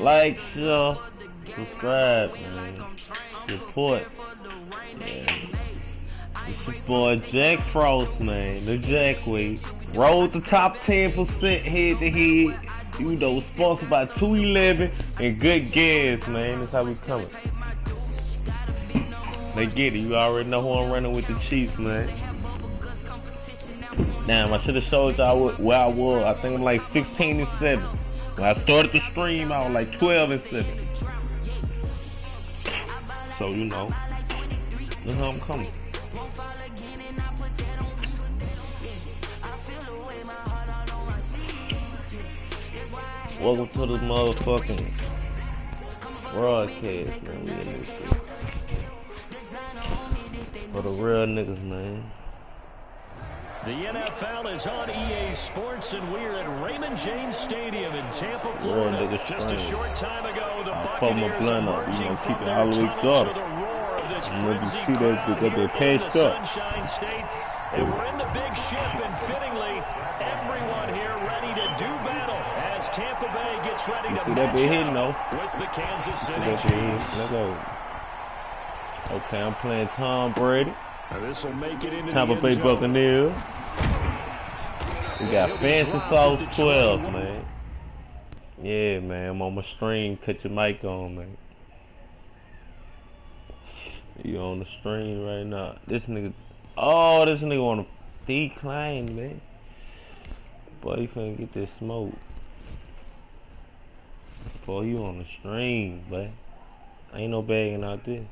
Like, share, subscribe, man. Support. Man. It's your boy Jack Frost, man. The Jack Way. Roll the top 10% head to head. You know, sponsored by 211 and good gas, man. That's how we coming. They get it. You already know who I'm running with, the Chiefs, man. Damn, I should have showed y'all where I was. I think I'm like 16-7. When I started the stream, I was like 12-7. So you know, that's how I'm coming. Welcome to the motherfucking broadcast, man. We in this shit. For the real niggas, man. The NFL is on EA Sports, and we're at Raymond James Stadium in Tampa, Florida. Just a short time ago, the Buccaneers emerging from their tunnel to the roar of this frenzy crowd here in the Sunshine State. And we're in the big ship, and fittingly, everyone here ready to do battle as Tampa Bay gets ready to match up with the Kansas City Chiefs. Let's go. Okay, I'm playing Tom Brady. This will make it into Tampa Bay Buccaneers. We got Fancy Sauce 12, man. Yeah, man. I'm on my stream. Cut your mic on, man. You on the stream right now. This nigga. Oh, this nigga wanna decline, man. Boy, you finna get this smoke. Boy, you on the stream, boy. Ain't no bagging out there.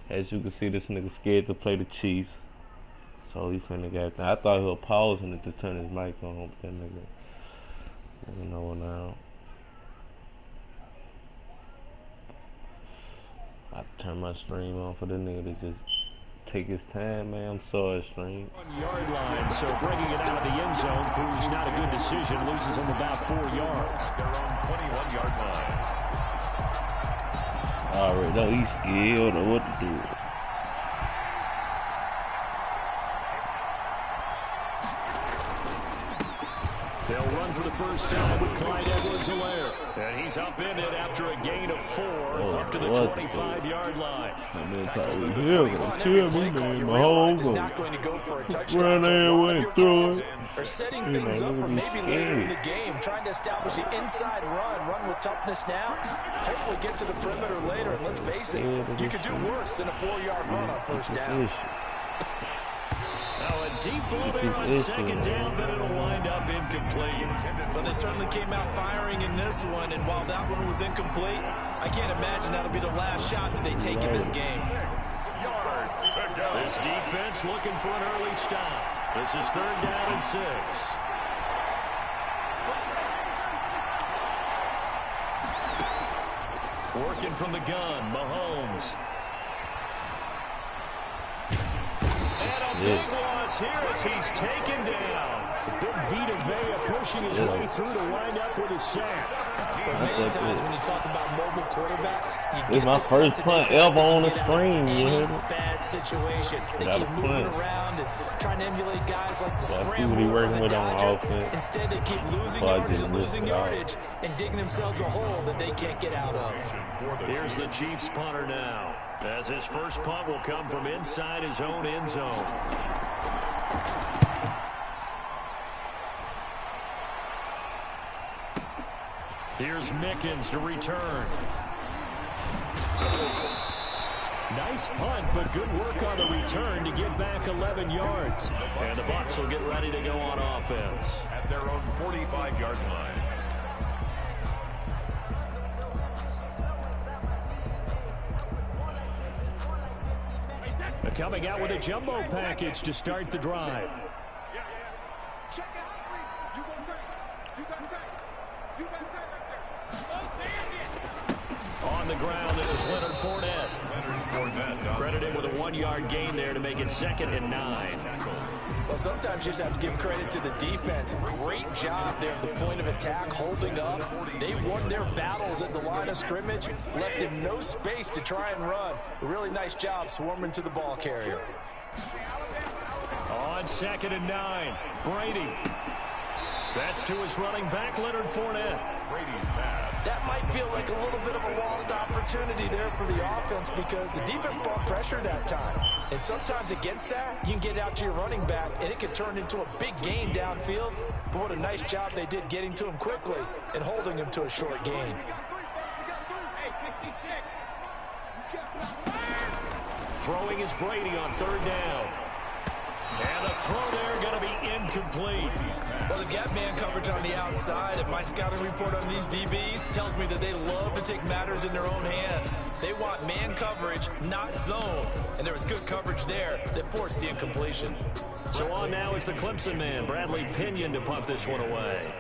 As you can see, this nigga scared to play the Chiefs. So he finna get that. I thought he was pausing it to turn his mic on, but that nigga know now. I turn my stream on for the nigga to just take his time, man. I'm sorry, stream. 1 yard line, so bringing it out of the end zone proves not a good decision. Loses him about 4 yards. Their own 21-yard line. Alright, no, he's scared or what to do. They'll run for the first time with Clyde Edwards-Helaire. And he's up in it after a gain of 4, up to the 25-yard line. Kill me, man. My whole not going to go for a touchdown. Or setting things up for maybe later in the game, trying to establish the inside run with toughness now. Hopefully get to the perimeter later. And let's face it, you could do worse than a 4-yard run on first down. Now a deep ball there on second down, but it'll wind up incomplete. But they certainly came out firing in this one, and while that one was incomplete, I can't imagine that'll be the last shot that they take in this game. This defense looking for an early stop. This is 3rd down and 6. Working from the gun, Mahomes. And a big loss here as he's taken down. Big Vita Vea pushing his way through to wind up with a sack. Many times when you talk about mobile quarterbacks, you get my first punt ever on the screen. Bad situation. They keep moving around and trying to emulate guys like the scrambler or the dodger. Instead, they keep losing yardage and digging themselves a hole that they can't get out of. Here's the Chiefs punter now, as his first punt will come from inside his own end zone. Here's Mickens to return. Nice punt, but good work on the return to get back 11 yards. And the Bucs will get ready to go on offense. At their own 45-yard line. Coming out with a jumbo package to start the drive. On the ground, this is Leonard Fournette. Credited with a 1-yard gain there to make it 2nd and 9. Well, sometimes you just have to give credit to the defense. Great job there at the point of attack, holding up. They won their battles at the line of scrimmage, left him no space to try and run. A really nice job swarming to the ball carrier. On 2nd and 9, Brady. That's to his running back, Leonard Fournette. Brady's pass. That might feel like a little bit of a lost opportunity there for the offense because the defense brought pressure that time. And sometimes against that, you can get out to your running back, and it can turn into a big gain downfield. But what a nice job they did getting to him quickly and holding him to a short gain. Throwing is Brady on 3rd down. And the throw there going to be incomplete. Well, they've got man coverage on the outside, and my scouting report on these DBs tells me that they love to take matters in their own hands. They want man coverage, not zone. And there was good coverage there that forced the incompletion. So on now is the Clemson man, Bradley Pinion, to punt this one away.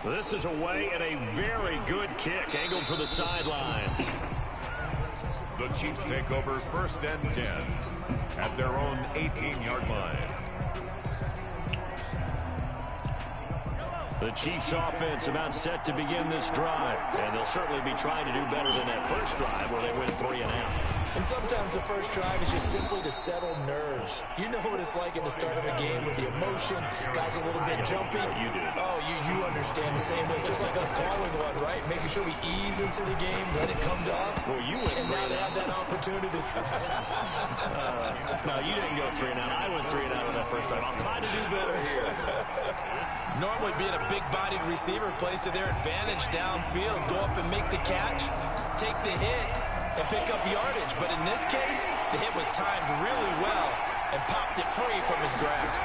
This is away and a very good kick, angled for the sidelines. The Chiefs take over 1st and 10 at their own 18-yard line. The Chiefs offense about set to begin this drive, and they'll certainly be trying to do better than that first drive where they went 3 and out. And sometimes the first drive is just simply to settle nerves. You know what it's like at the start of a game with the emotion, guys a little bit jumpy. You do. Oh, you understand the same way. It's just like us calling one, right? Making sure we ease into the game, let it come to us. Well, you went and 3 now and they out. have that opportunity. No, you didn't go 3 and out. I went 3 and out on that first drive. I'll try to do better here. Normally being a big-bodied receiver plays to their advantage downfield. Go up and make the catch, take the hit, and pick up yardage. But in this case, the hit was timed really well and popped it free from his grasp.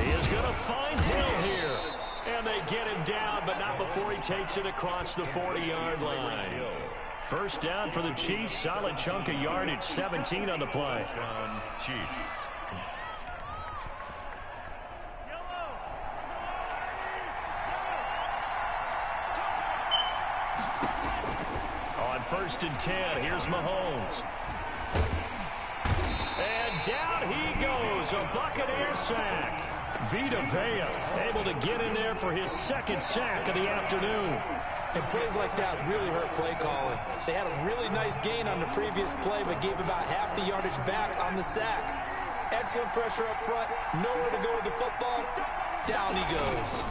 He is going to find Hill here. And they get him down, but not before he takes it across the 40-yard line. First down for the Chiefs. Solid chunk of yardage. 17 on the play. Chiefs. On 1st and 10, here's Mahomes. And down he goes. A Buccaneer sack. Vita Vea able to get in there for his 2nd sack of the afternoon. And plays like that really hurt play calling. They had a really nice gain on the previous play, but gave about half the yardage back on the sack. Excellent pressure up front. Nowhere to go with the football. Down he goes.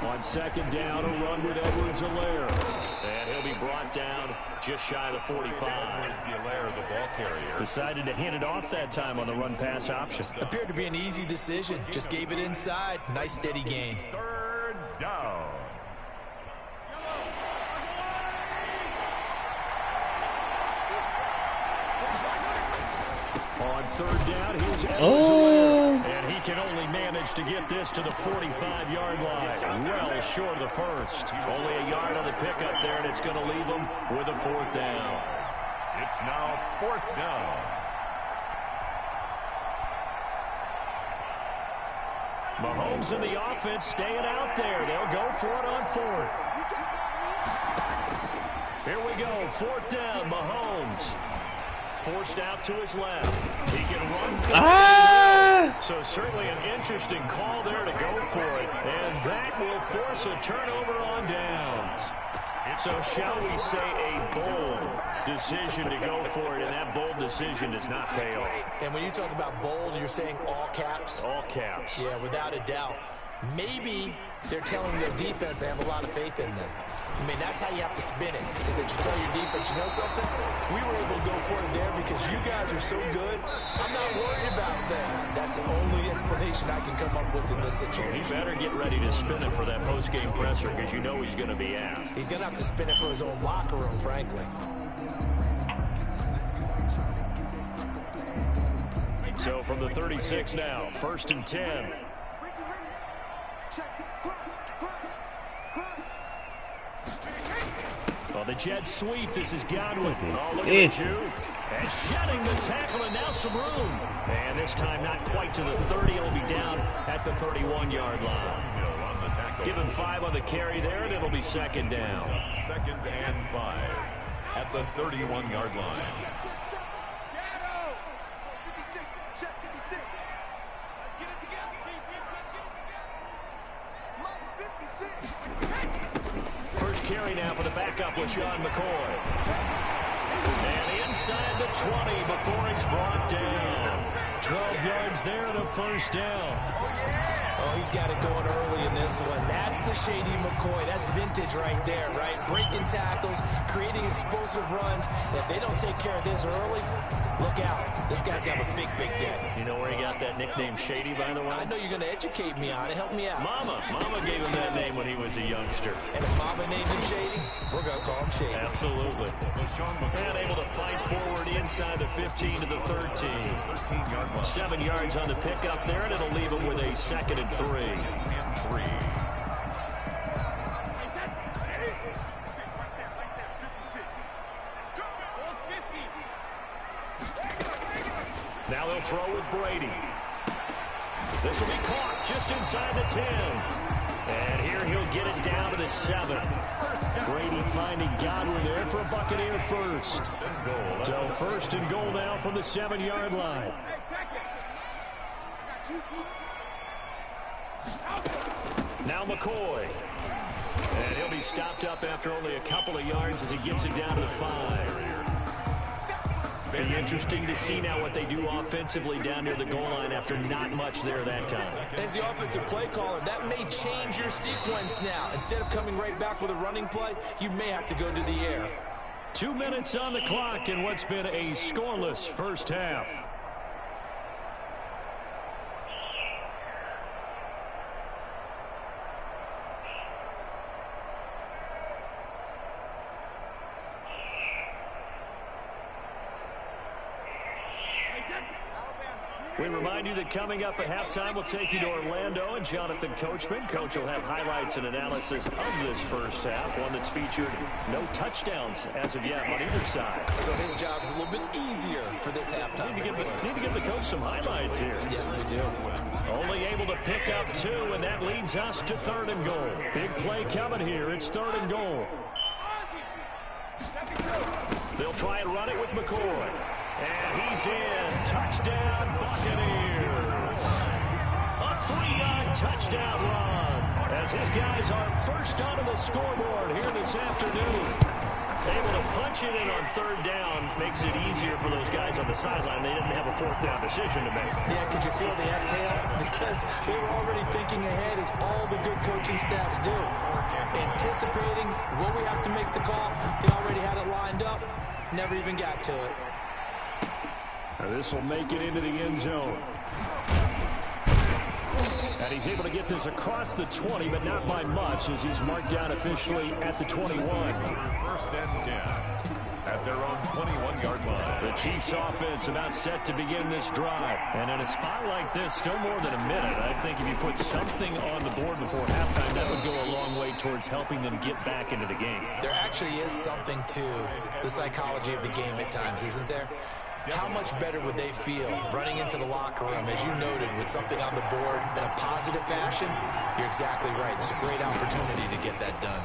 On 2nd down, a run with Edwards-Helaire. And he'll be brought down just shy of the 45. Edwards-Helaire, the ball carrier. Decided to hand it off that time on the run-pass option. Appeared to be an easy decision. Just gave it inside. Nice steady gain. 3rd down. On 3rd down, here's Edwards-Helaire. And he can only manage to get this to the 45-yard line. Well short of the first. Only a yard on the pickup there, and it's going to leave him with a 4th down. It's now 4th down. Mahomes and the offense staying out there. They'll go for it on 4th. Here we go. 4th down, Mahomes. Forced out to his left. He can run. So certainly an interesting call there to go for it. And that will force a turnover on downs. So shall we say a bold decision to go for it, and that bold decision does not pay off. And when you talk about bold, you're saying all caps? All caps. Yeah, without a doubt. Maybe they're telling their defense they have a lot of faith in them. I mean, that's how you have to spin it, is that you tell your defense, you know something? We were able to go for it there because you guys are so good. I'm not worried about things. That's the only explanation I can come up with in this situation. He better get ready to spin it for that post-game presser because you know he's going to be asked. He's going to have to spin it for his own locker room, frankly. So from the 36 now, 1st and 10. Well, the jet sweep. This is Godwin. Oh, look at the juke. And shedding the tackle, and now some room. And this time not quite to the 30. It'll be down at the 31-yard line. Give him 5 on the carry there, and it'll be 2nd down. 2nd and 5 at the 31-yard line. First carry now for the backup with Sean McCoy. And inside the 20 before it's brought down. 12 yards there and a first down. Oh, he's got it going early in this one. That's the Shady McCoy. That's vintage right there, right? Breaking tackles, creating explosive runs. And if they don't take care of this early, look out. This guy's got a big, big day. You know where he got that nickname Shady, by the way? I know you're going to educate me on it. Help me out. Mama gave him that name when he was a youngster. And if Mama named him Shady, we're going to call him Shady. Absolutely. And able to fight forward inside the 15 to the 13. 7 yards on the pickup there, and it'll leave him with a 2nd and 3. Now they'll throw with Brady. This will be caught just inside the 10. And here he'll get it down to the 7. Brady finding Godwin there for a Buccaneer first. So 1st and goal now from the 7-yard line. Now McCoy. And he'll be stopped up after only a couple of yards as he gets it down to the 5. Be interesting to see now what they do offensively down near the goal line after not much there that time. As the offensive play caller, that may change your sequence now. Instead of coming right back with a running play, you may have to go to the air. 2 minutes on the clock in what's been a scoreless first half. We remind you that coming up at halftime, we'll take you to Orlando and Jonathan Coachman. Coach will have highlights and analysis of this first half, one that's featured no touchdowns as of yet on either side. So his job's a little bit easier for this halftime. Need to give the coach some highlights here. Yes, we do. Only able to pick up 2, and that leads us to 3rd and goal. Big play coming here. It's 3rd and goal. They'll try and run it with McCoy. And he's in. Touchdown, Buccaneers. A 3-yard touchdown run as his guys are first onto the scoreboard here this afternoon. Able to punch it in on 3rd down makes it easier for those guys on the sideline. They didn't have a 4th down decision to make. Yeah, could you feel the exhale? Because they were already thinking ahead, as all the good coaching staffs do. Anticipating, will we have to make the call? They already had it lined up. Never even got to it. This will make it into the end zone. And he's able to get this across the 20, but not by much, as he's marked down officially at the 21. 1st and 10 at their own 21-yard line. The Chiefs offense about set to begin this drive. And in a spot like this, still more than a minute, I think if you put something on the board before halftime, that would go a long way towards helping them get back into the game. There actually is something to the psychology of the game at times, isn't there? How much better would they feel running into the locker room, as you noted, with something on the board in a positive fashion? You're exactly right. It's a great opportunity to get that done.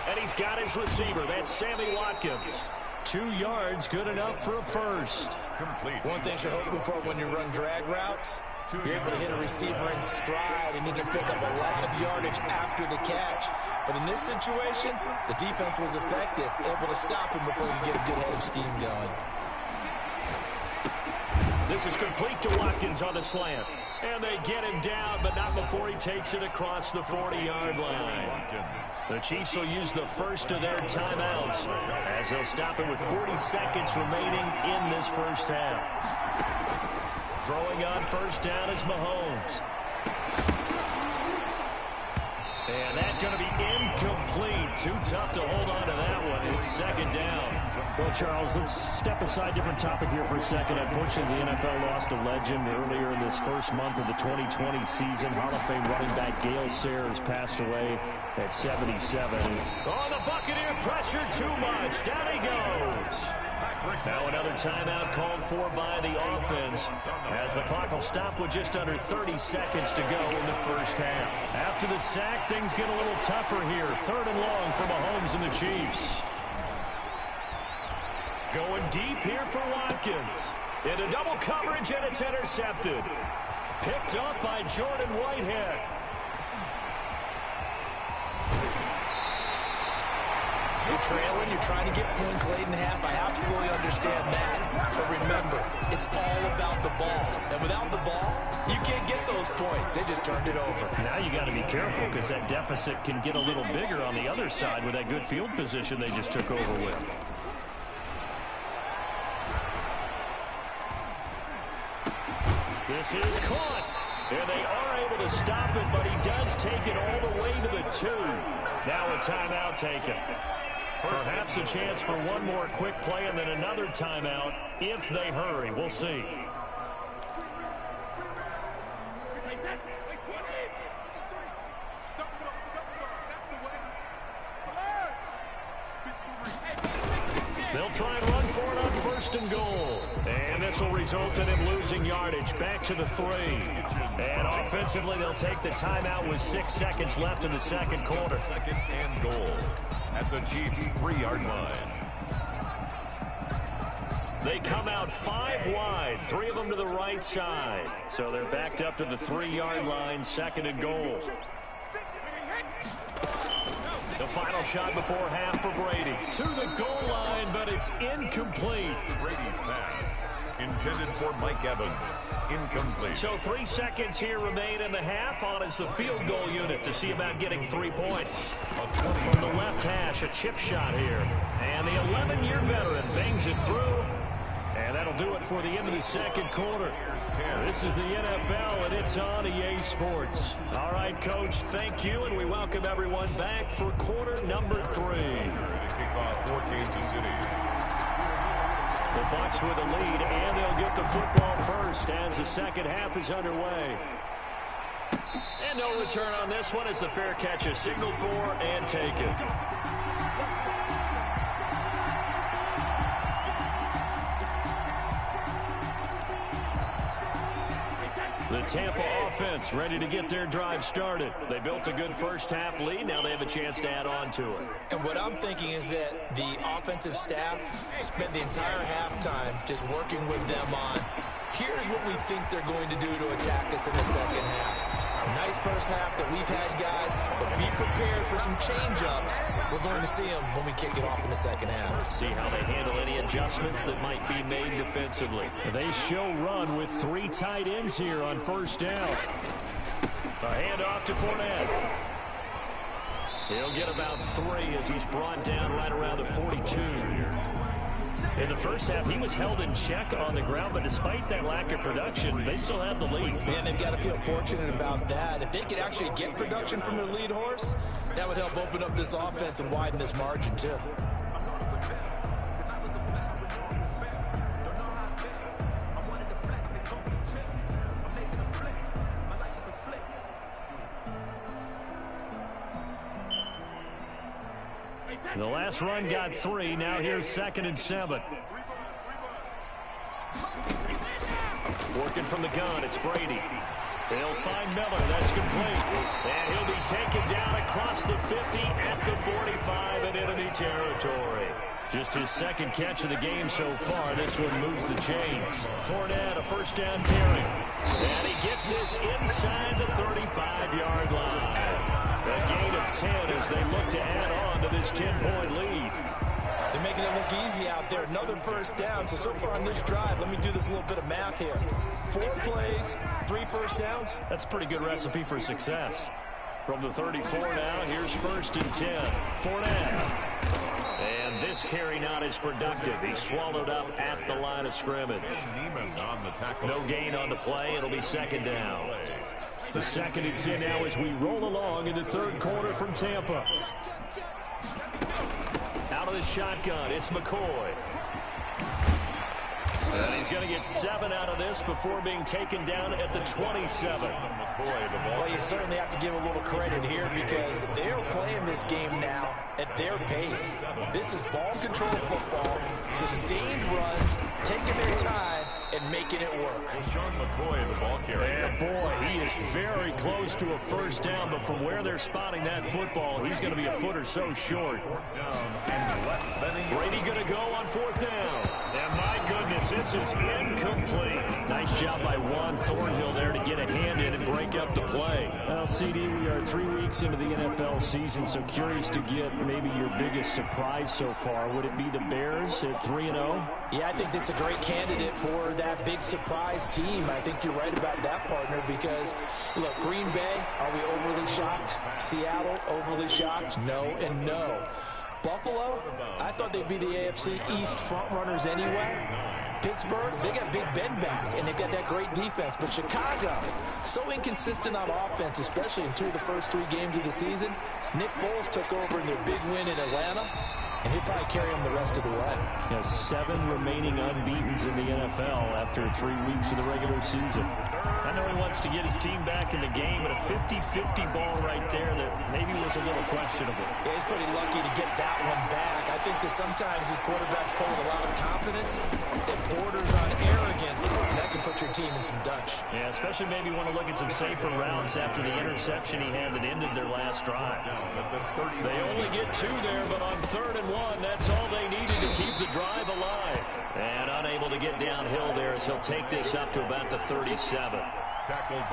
And he's got his receiver. That's Sammy Watkins. 2 yards, good enough for a first. Complete. One thing you're hoping for when you run drag routes, you're able to hit a receiver in stride, and he can pick up a lot of yardage after the catch. But in this situation, the defense was effective, able to stop him before he get a good head of steam going. This is complete to Watkins on the slant. And they get him down, but not before he takes it across the 40-yard line. The Chiefs will use the first of their timeouts as they'll stop it with 40 seconds remaining in this first half. Throwing on 1st down is Mahomes. And that's going to be incomplete. Too tough to hold on to that one. It's 2nd down. Well, Charles, let's step aside different topic here for a second. Unfortunately, the NFL lost a legend earlier in this first month of the 2020 season. Hall of Fame running back Gale Sayers passed away at 77. Oh, the Buccaneer pressure too much. Down he goes. Now another timeout called for by the offense as the clock will stop with just under 30 seconds to go in the first half. After the sack, things get a little tougher here. 3rd and long for Mahomes and the Chiefs. Going deep here for Watkins. Into double coverage, and it's intercepted. Picked up by Jordan Whitehead. You're trailing, you're trying to get points late in half. I absolutely understand that. But remember, it's all about the ball. And without the ball, you can't get those points. They just turned it over. Now you got to be careful because that deficit can get a little bigger on the other side with that good field position they just took over with. This is caught. And they are able to stop it, but he does take it all the way to the 2. Now a timeout taken. Perhaps a chance for one more quick play and then another timeout if they hurry. We'll see. They'll try and run for it on 1st and goal. And this will result in him losing yardage back to the 3. And offensively, they'll take the timeout with 6 seconds left in the second quarter. 2nd and goal at the Chiefs' 3-yard line. They come out 5 wide, 3 of them to the right side. So they're backed up to the 3-yard line, 2nd and goal. The final shot before half for Brady. To the goal line, but it's incomplete. Brady's pass, intended for Mike Evans, incomplete. So 3 seconds here remain in the half. On is the field goal unit to see about getting 3 points. From the left hash, a chip shot here. And the 11-year veteran bangs it through. And that'll do it for the end of the second quarter. This is the NFL, and it's on EA Sports. All right, Coach, thank you, and we welcome everyone back for quarter number 3. To kick off for Kansas City. The Bucs with a lead, and they'll get the football first as the second half is underway. And no return on this one as the fair catch is signaled for and taken. The Tampa offense ready to get their drive started. They built a good first half lead. Now they have a chance to add on to it. And what I'm thinking is that the offensive staff spent the entire halftime just working with them on, here's what we think they're going to do to attack us in the second half. Nice first half that we've had, guys, but be prepared for some change-ups. We're going to see them when we kick it off in the second half. See how they handle any adjustments that might be made defensively. They show run with 3 tight ends here on first down. A handoff to Fournette. He'll get about 3 as he's brought down right around the 42. In the first half, he was held in check on the ground, but despite that lack of production, they still have the lead. Man, they've got to feel fortunate about that. If they could actually get production from their lead horse, that would help open up this offense and widen this margin, too. The last run got 3. Now here's 2nd and 7. Working from the gun, it's Brady. They'll find Miller. That's complete. And he'll be taken down across the 50 at the 45 in enemy territory. Just his 2nd catch of the game so far. This one moves the chains. Fournette, a first down carry. And he gets this inside the 35-yard line. A gain of 10 as they look to add on to this 10-point lead. They're making it look easy out there. Another first down. So far on this drive, let me do this little bit of math here. 4 plays, 3 first downs. That's a pretty good recipe for success. From the 34 now, here's 1st and 10. Fournette. And this carry not as productive. He's swallowed up at the line of scrimmage. No gain on the play. It'll be 2nd down. The 2nd and 10 now as we roll along in the third quarter from Tampa. Out of the shotgun, it's McCoy. And he's going to get 7 out of this before being taken down at the 27. Well, you certainly have to give a little credit here because they're playing this game now at their pace. This is ball control football, sustained runs, taking their time, and making it work. Sean McCoy, the ball carrier. And boy, he is very close to a first down, but from where they're spotting that football, he's going to be a foot or so short. And less than Brady going to go on 4th down. And my goodness, as this is incomplete. Nice job by Juan Thornhill there to get a hand in and break up the play. Well, CD, we are 3 weeks into the NFL season, so curious to get maybe your biggest surprise so far. Would it be the Bears at 3-0? Yeah, I think that's a great candidate for that big surprise team. I think you're right about that, partner, because, look, Green Bay, are we overly shocked? Seattle, overly shocked? No and no. Buffalo, I thought they'd be the AFC East front runners anyway. Pittsburgh, they got Big Ben back, and they've got that great defense. But Chicago, so inconsistent on offense, especially in 2 of the first 3 games of the season. Nick Foles took over in their big win in Atlanta, and he'll probably carry them the rest of the way. He has 7 remaining unbeatens in the NFL after 3 weeks of the regular season. I know he wants to get his team back in the game, but a 50-50 ball right there that maybe was a little questionable. Yeah, he's pretty lucky to get that one back. I think that sometimes his quarterbacks play with a lot of confidence that borders on arrogance, and that can put your team in some Dutch. Yeah, especially maybe want to look at some safer routes after the interception he had that ended their last drive. They only get 2 there, but on 3rd and 1, that's all they needed to keep the drive alive. And unable to get downhill there as he'll take this up to about the 37.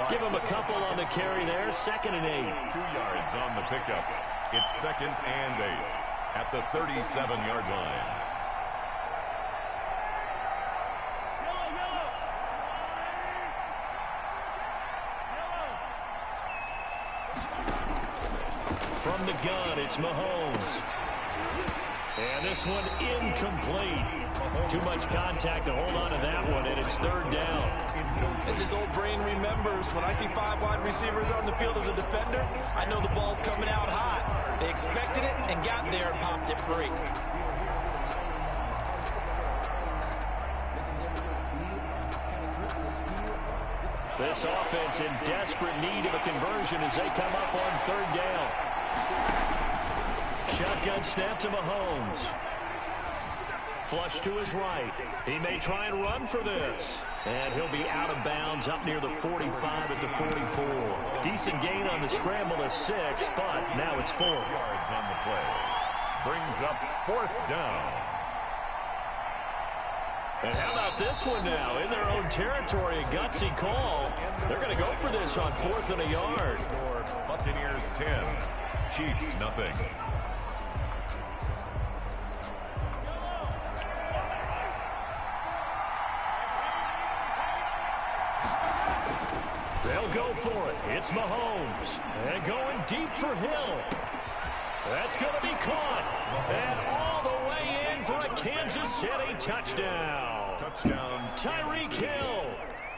Give him a couple on the carry there. 2nd and 8. 2 yards on the pickup. It's 2nd and 8 at the 37-yard line. From the gun, it's Mahomes. And this one incomplete. Too much contact to hold on to that one, and it's 3rd down. As his old brain remembers, when I see 5 wide receivers on the field as a defender, I know the ball's coming out hot. They expected it and got there and popped it free. This offense in desperate need of a conversion as they come up on 3rd down. Shotgun snap to Mahomes. Flush to his right. He may try and run for this. And he'll be out of bounds up near the 45 at the 44. Decent gain on the scramble of 6, but now it's 4. Yards on the play. Brings up 4th down. And how about this one now? In their own territory, a gutsy call. They're going to go for this on 4th and a yard. Buccaneers 10. Chiefs nothing. They'll go for it. It's Mahomes. And going deep for Hill. That's going to be caught. And all the way in for a Kansas City touchdown. Touchdown. Tyreek Hill.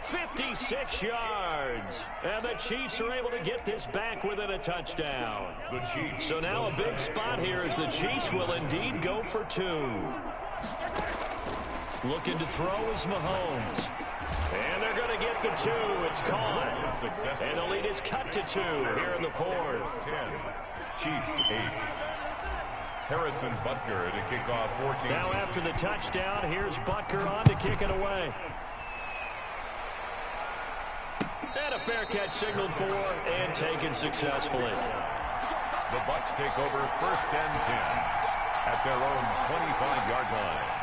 56 yards. And the Chiefs are able to get this back within a touchdown. The Chiefs. So now a big spot here as the Chiefs will indeed go for 2. Looking to throw is Mahomes. And they're going to get the 2. It's caught. And the lead is cut to 2 here in the 4th. 10. Chiefs 8. Harrison Butker to kick off for Kansas. Now after the touchdown, here's Butker on to kick it away. And a fair catch signaled for and taken successfully. The Bucs take over 1st and 10 at their own 25-yard line.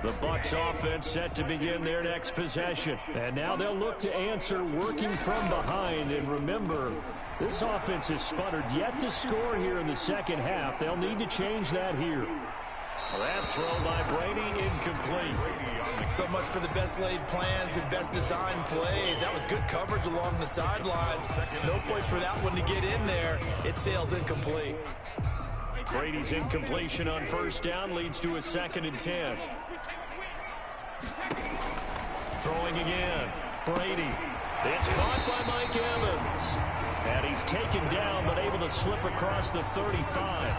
The Bucs offense set to begin their next possession. And now they'll look to answer working from behind. And remember, this offense has sputtered yet to score here in the 2nd half. They'll need to change that here. That throw by Brady incomplete. So much for the best laid plans and best designed plays. That was good coverage along the sidelines. No place for that one to get in there. It sails incomplete. Brady's incompletion on 1st down leads to a 2nd and 10. Throwing again. Brady. It's caught by Mike Evans. And he's taken down but able to slip across the 35.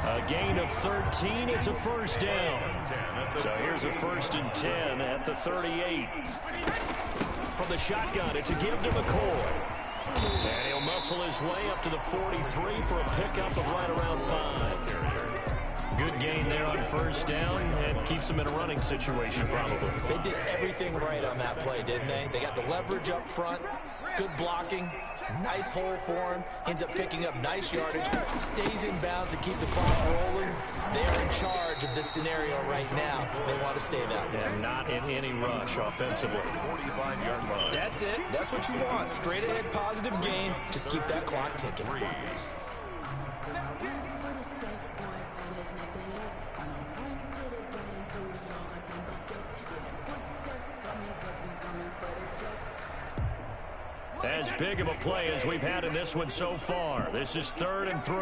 A gain of 13. It's a 1st down. So here's a 1st and 10 at the 38. From the shotgun, it's a give to McCoy. And he'll muscle muscle his way up to the 43 for a pickup of right around 5. Good gain there on first down, and keeps them in a running situation probably. They did everything right on that play, didn't they? They got the leverage up front, good blocking, nice hole for him, ends up picking up nice yardage, stays in bounds to keep the clock rolling. They are in charge of this scenario right now. They want to stay that way. And not in any rush offensively. 45-yard line. That's it. That's what you want. Straight ahead, positive gain. Just keep that clock ticking. As big of a play as we've had in this one so far. This is 3rd and 3.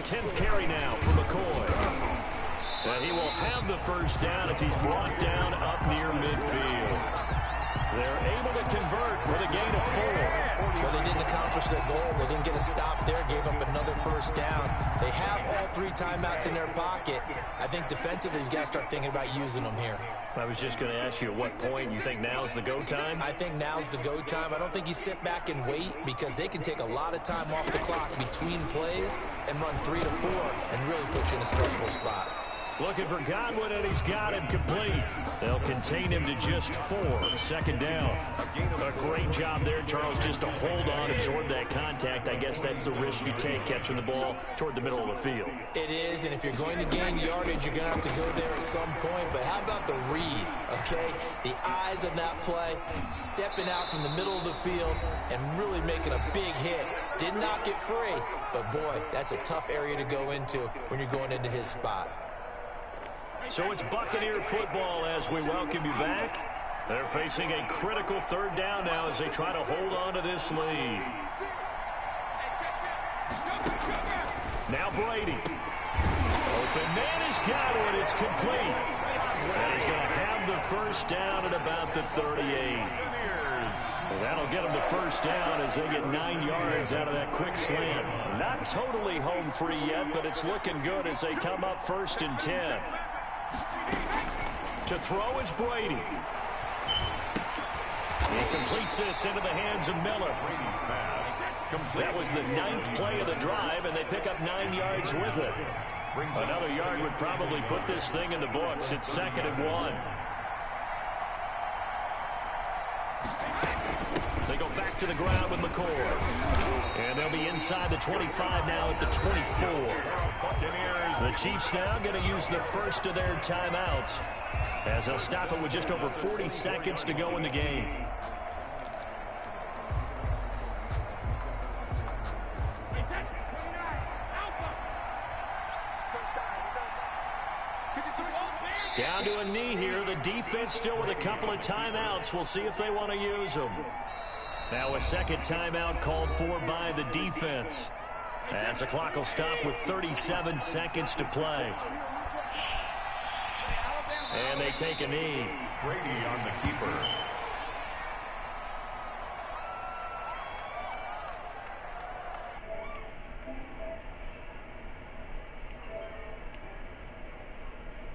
10th carry now for McCoy. And he will have the first down as he's brought down up near midfield. They're able to convert with a gain of 4. Well, they didn't accomplish their goal. They didn't get a stop there, gave up another first down. They have all 3 timeouts in their pocket. I think defensively, you got to start thinking about using them here. I was just going to ask you at what point you think now's the go time? I think now's the go time. I don't think you sit back and wait because they can take a lot of time off the clock between plays and run 3 to 4 and really put you in a stressful spot. Looking for Godwin, and he's got him complete. They'll contain him to just 4. 2nd down. A great job there, Charles, just to hold on, absorb that contact. I guess that's the risk you take catching the ball toward the middle of the field. It is, and if you're going to gain yardage, you're going to have to go there at some point. But how about the read, okay? The eyes of that play, stepping out from the middle of the field and really making a big hit. Did not get free, but boy, that's a tough area to go into when you're going into his spot. So it's Buccaneer football as we welcome you back. They're facing a critical 3rd down now as they try to hold on to this lead. Now Brady. Open man has got it. It's complete. And he's going to have the first down at about the 38. That'll get them the first down as they get 9 yards out of that quick slant. Not totally home free yet, but it's looking good as they come up 1st and 10. To throw is Brady. He completes this into the hands of Miller. That was the 9th play of the drive, and they pick up 9 yards with it. Another yard would probably put this thing in the books. It's 2nd and 1. They go back to the ground with McCoy. And they'll be inside the 25 now at the 24. The Chiefs now going to use the first of their timeouts as they'll stop it with just over 40 seconds to go in the game. Down to a knee here. The defense still with a couple of timeouts. We'll see if they want to use them. Now a 2nd timeout called for by the defense. As the clock will stop with 37 seconds to play. And they take a knee. Brady on the keeper.